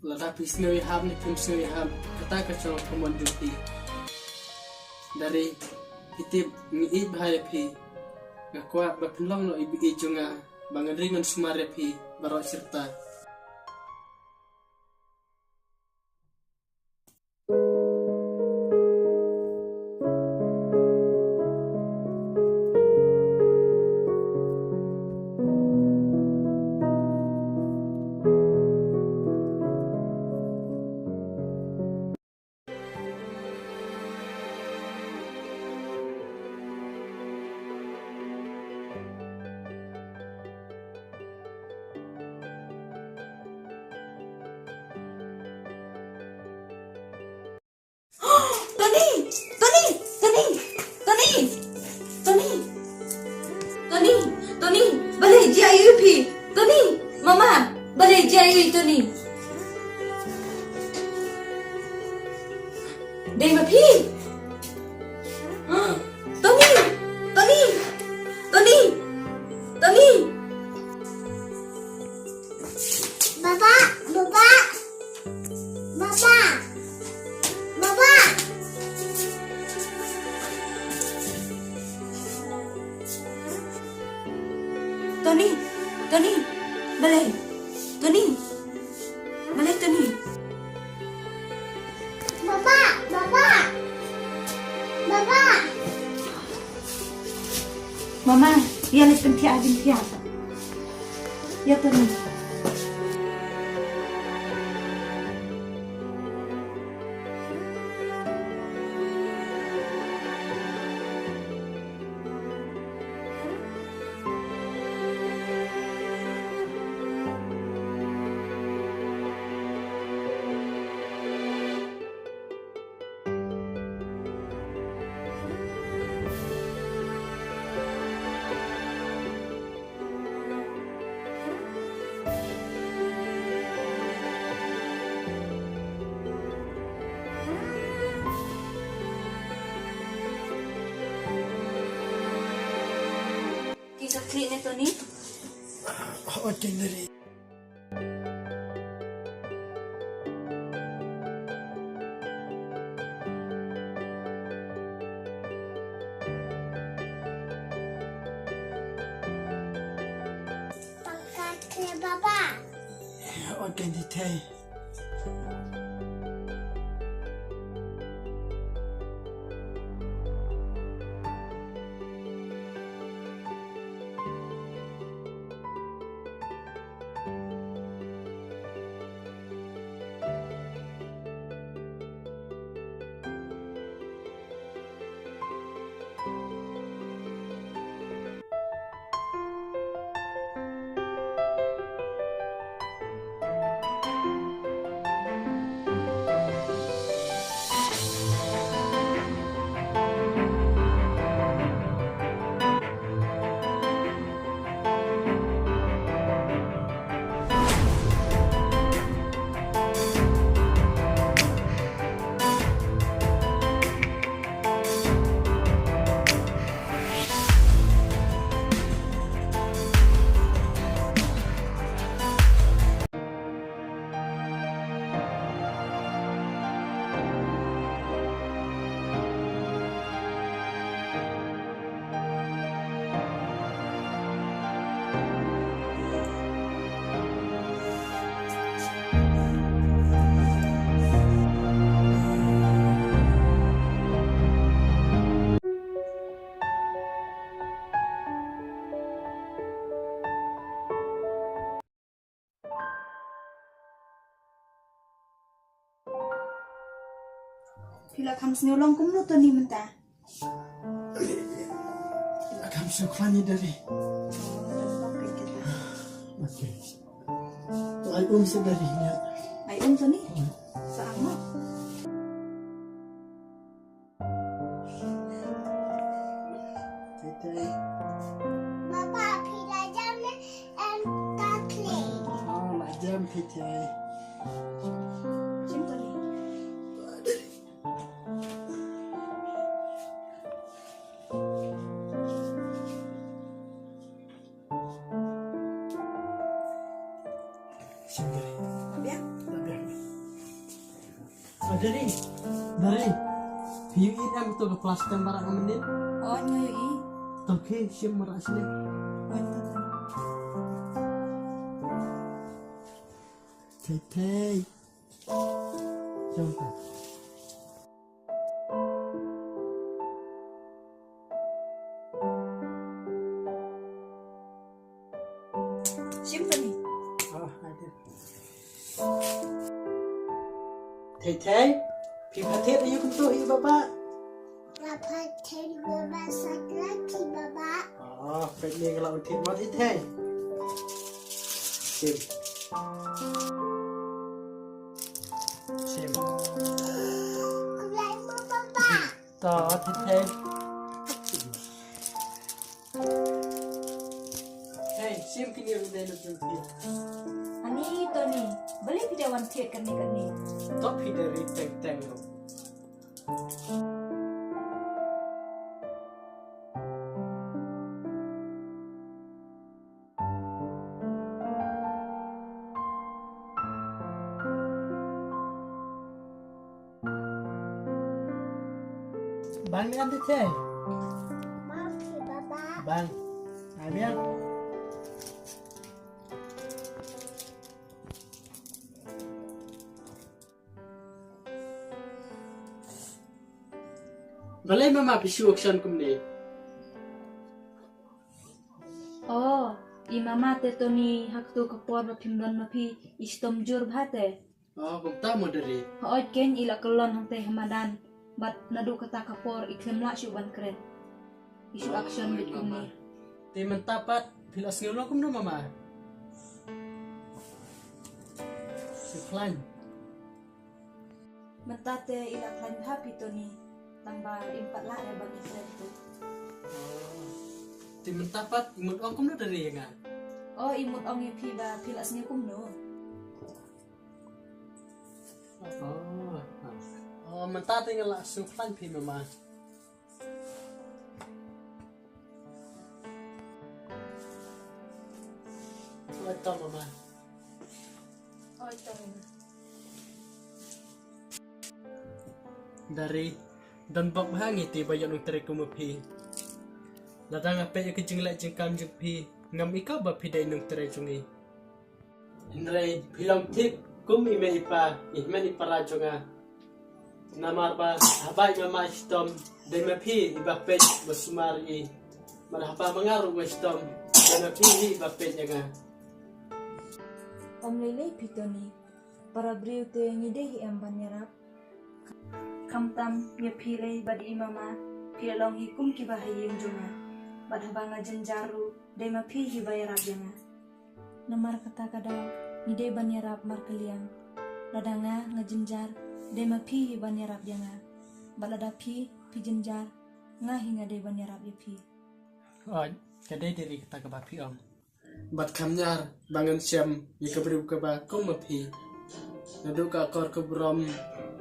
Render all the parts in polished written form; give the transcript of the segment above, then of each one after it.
Ladapi snowy ham ni kim snowy ham kata kacau komon juti dari itib ngi bahaya pi ngakwa bapinlong no ibi ijunga bangan ringan sumare pi barok serta Tony, balik je ayu pi. Tony, mama, balik je ayu Tony. Dei ma pi. Tony. Bapak. Tony, balik. Tony. Bapak. Mama, ya les bintia. Ya Tony. Kisah klik ni Tony. ordinary Pakai Bapak. organity Pila kamu senyolong kumno Tony mentah. akan suklani dari oke album sedarinya Ay Tony. Sama. Teteh Bapak, pila jamnya klik. macam teteh Cim Tony. sendiri Ya. tapi Dari hiu ini am tu ke plastik barang amenin. Oh nyoi. Oke, siap merak sini. Teteh. Jom. Simpan nih. Oh, ada. Teteh, pipatet ayo kuntu ibu bapak. Papa tengok masak lagi, Baba. Oh, ini kalau udah mau teteh. Sim. Sim. Kulai mau Baba. Toh, teteh. Hey, sim kini udah nanti. Ani Tony, beli video one tiet kan ni. Topi dari teng-teng. Bang ni nanti teh. Maaf ya, Baba. Bang, abian. Balai mama pisu auction kumne. Oh, imama te Tony hak tu kapor ba pimdan ma phi istom jur bhate. Oh, kumta mo dari. Hoot ken ila kelon hante hamadan. Bat nadu kata kapor iklem la syuban keren. Isu action bit kumni. Ti mentapat pilas ngelo kumno mama. Siflan. Mentate ila klan happy Tony. Tambah impat lah ya bagi keren tu. Ti mentapat imut ong kumno dari nga. Oh, imut ong phi ba pilas ni kumno. Oh. Oh, mentate ngela siflan pi mama. Ito mama. Oh, Tony. Dari dan bak bahangi ti bayan ng tere kumapi. Ladang ape yung kijingla jingkam jing pi ngam ikaw ba piday ng tere jungi. Hinray bilang tip kum ime ipa ihmen iparajo nga. Namar ba habay mama istom day mapi ibapet basumari. Marahapa mangaru istom day mapi ibapet nga. Om lele pi Tony. Para briu te ngidehi am banyarap. Kamtam ya pilih badi imama pilalong hikum ki bahayeng junga bad habanga jenjaru dai ma pi hi bayarap janga namar kata kadaw ni dai banyarap mar kaliang ladanga ngajenjar dai ma pi hi banyarap janga balada pi jenjar nga hinga dai banyarap ya pi Oh, kadai diri kita ke bapi om. Bat kamnyar bangun siam ikabru ke ba kum mapi. Nadu ka kor ke brom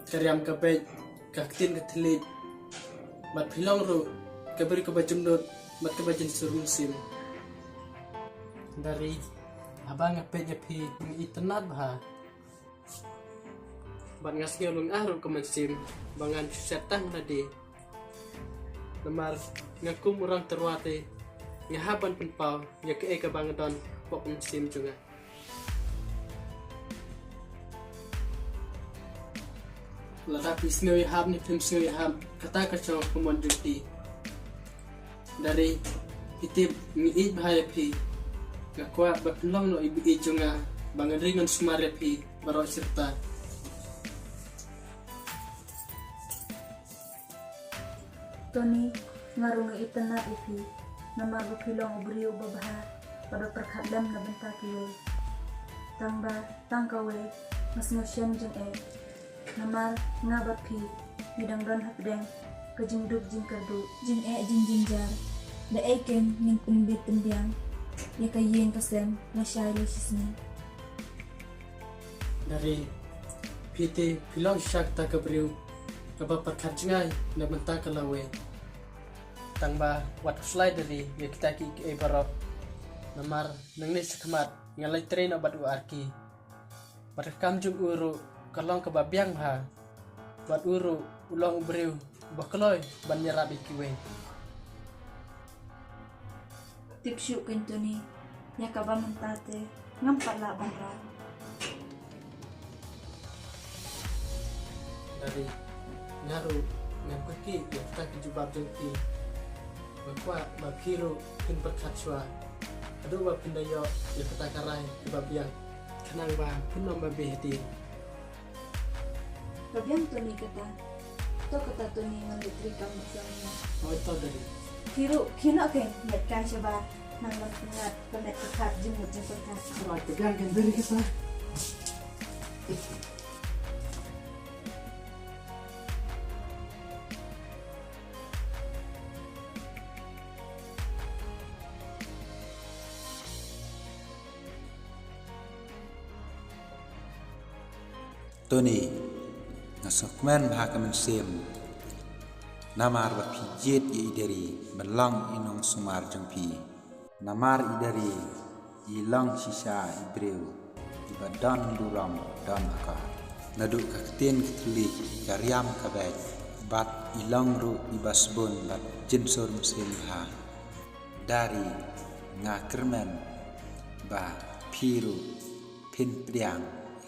karyam ke pej kaktin ketelit bat pilong ru kaberi ke bajum dot bat ke bajin surum sim dari abang ape nyapi ngi tenat bah bat ngas ke ulung aru ke mensim bangan setang tadi lemar ngakum orang terwate ngahaban penpau ya ke eka bangadon pok mensim juga. Lada pisnyo ihab ni pisnyo ihab kata kacho kumon duty dari itib ngiit bahaya pi gakwa baklong no ibi ijunga bangadringon sumare pi baro serta Tony ngarunga itana ipi nama bukilong ubriu babaha pada perkadam na bentakiwe tangba tangkawe mas ngosyan jeng namar nga bapi bidang ran hapdeng kejingduk jing kerdu jing jing jinjar da eken ning pembit tembiang ya kayeng kasem na syai lesisni dari PT pilong syakta kebriu kaba perkadjingai na benta kalawe tangba wat slide dari ya kita ki barok namar nang ni sekmat ngalai train obat arki. Pada kamjung uru kalong kebabiang ha Bat uru ulang ubriu bakloy ban nyerap ikiwe. Tipsyu kento ni nya kaba mentate ngampat la banra. Dari nyaru ngapaki ya tak jubab jengki. Bakwa bakiru pin perkatwa. Aduh bab pindayo ya kata karai bab yang kenang ba punom babe hati. Kabiang to ni kata. To kata to ni ngalutri kamu sama. Oh itu dari. Kino ke net kan coba nang pengat penet kekat jemut jemput kan. Wah tegang kan dari kita. Tony ngasukman bahakaman sem namar bapijet ye idari belang inong sumar jengpi namar idari ilang sisa ibreu ibadan durang dan akar naduk kakten ketlik karyam kabaj bat ilang ru ibasbon bat jensur musim ha dari ngakerman ba piru pin priang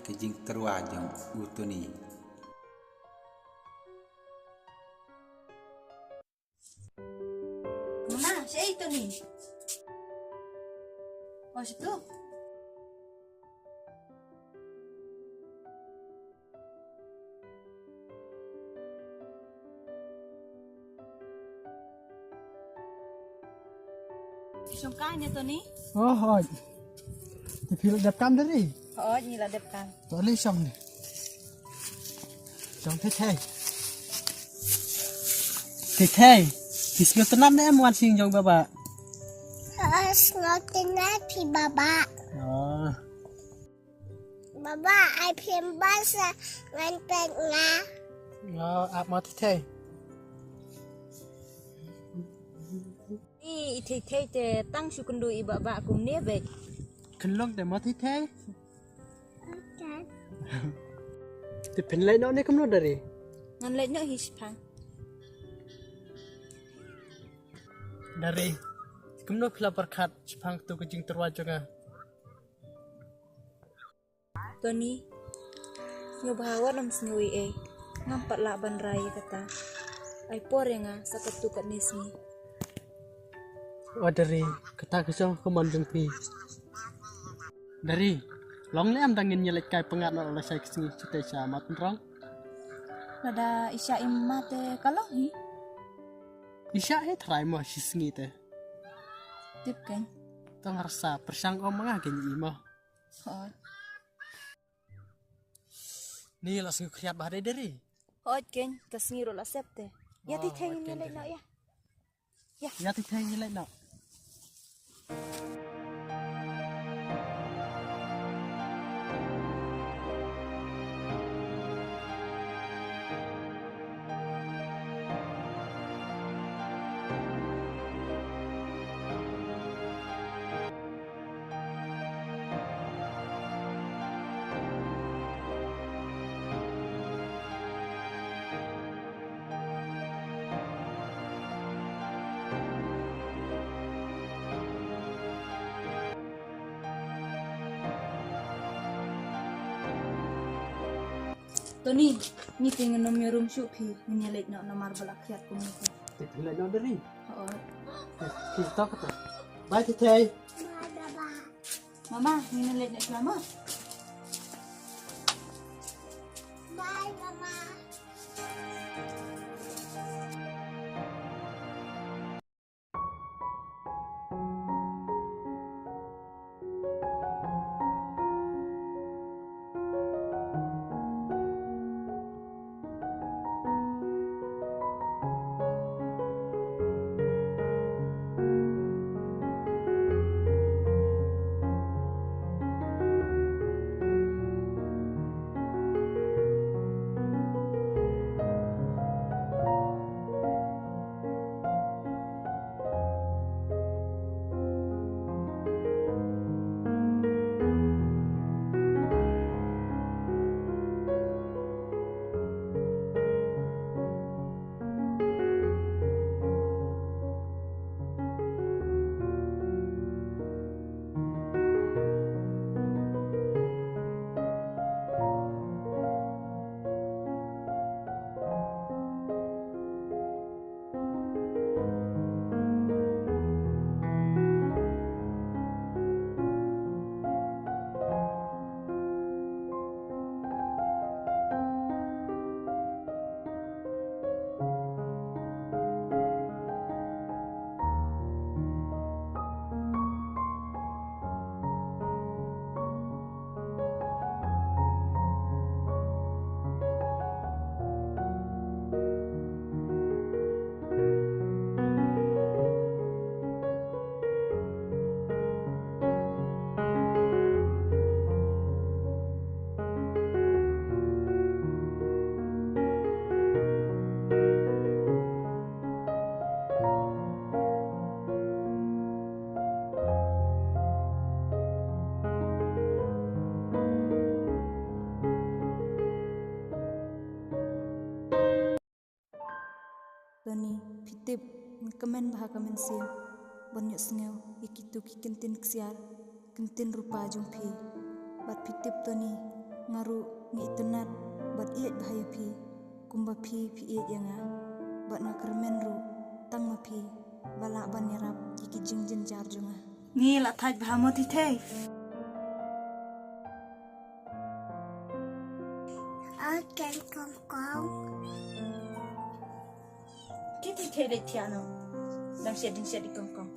kejing terwajang utuni. Mama, siya ito ni. Oh, situ. Sungka niya to ni? Oh, oj. Dipilih dapkam dari. Oo, niladap ka. Toleh xong này. Xong thế thay. Thế thay. Kisah tenam em wan sing jong baba. Ngotin na pi baba. Oh. Baba, ai phim basa ngan pek nga. Oh, ap mau thế thay. Ni ithei te tang sukundu iba ba kum ne be. Kenlong để mau thế thay. Thì pin lại nó này không nó dari. Ngan le no hispang. Dari. Kamu no kila berkat Jepang tu kejing terwajang. Tony, nyobawa nam sngui e. Ngampat la ban rai kata. Ai porenga sakatu kat nismi. Oh dari. Kata kesong kemon jengpi. Dari. Long le am dangin nyelek kai pengat no oleh saya kesini cita sama tenrong. Nada isya imate kalohi. Isya try mo sisngi te. Tip kan. Tong rasa persang om mga ganyi mo. Hot. Ni langsung kriat bahade dari. Hot kan kasngiro la septe. Ya ti theng ni le na ya. Ya ti thay nyelek no. Tony, ni tingin nom yorum syupi menyelek no nomar balakyat ko nito. Ti nyelek no dari. Hot. Kita kata. Bye ti thay. Baba. Mama, menyelek na selama. Bye, mama. Toni pitip kemen bah kemen sim banyak sengau ikitu kikintin ksial kintin rupa jumpi bat pitip toni ngaru ngitunat bat iet bahaya pi kumba pi iet yanga bat ngakermen ru tang ma pi bala ban yarap iki jingjin jar junga ngi la thaj bhamo thi the Oke, kongkong. kiti the de tiano dang sia di kongkong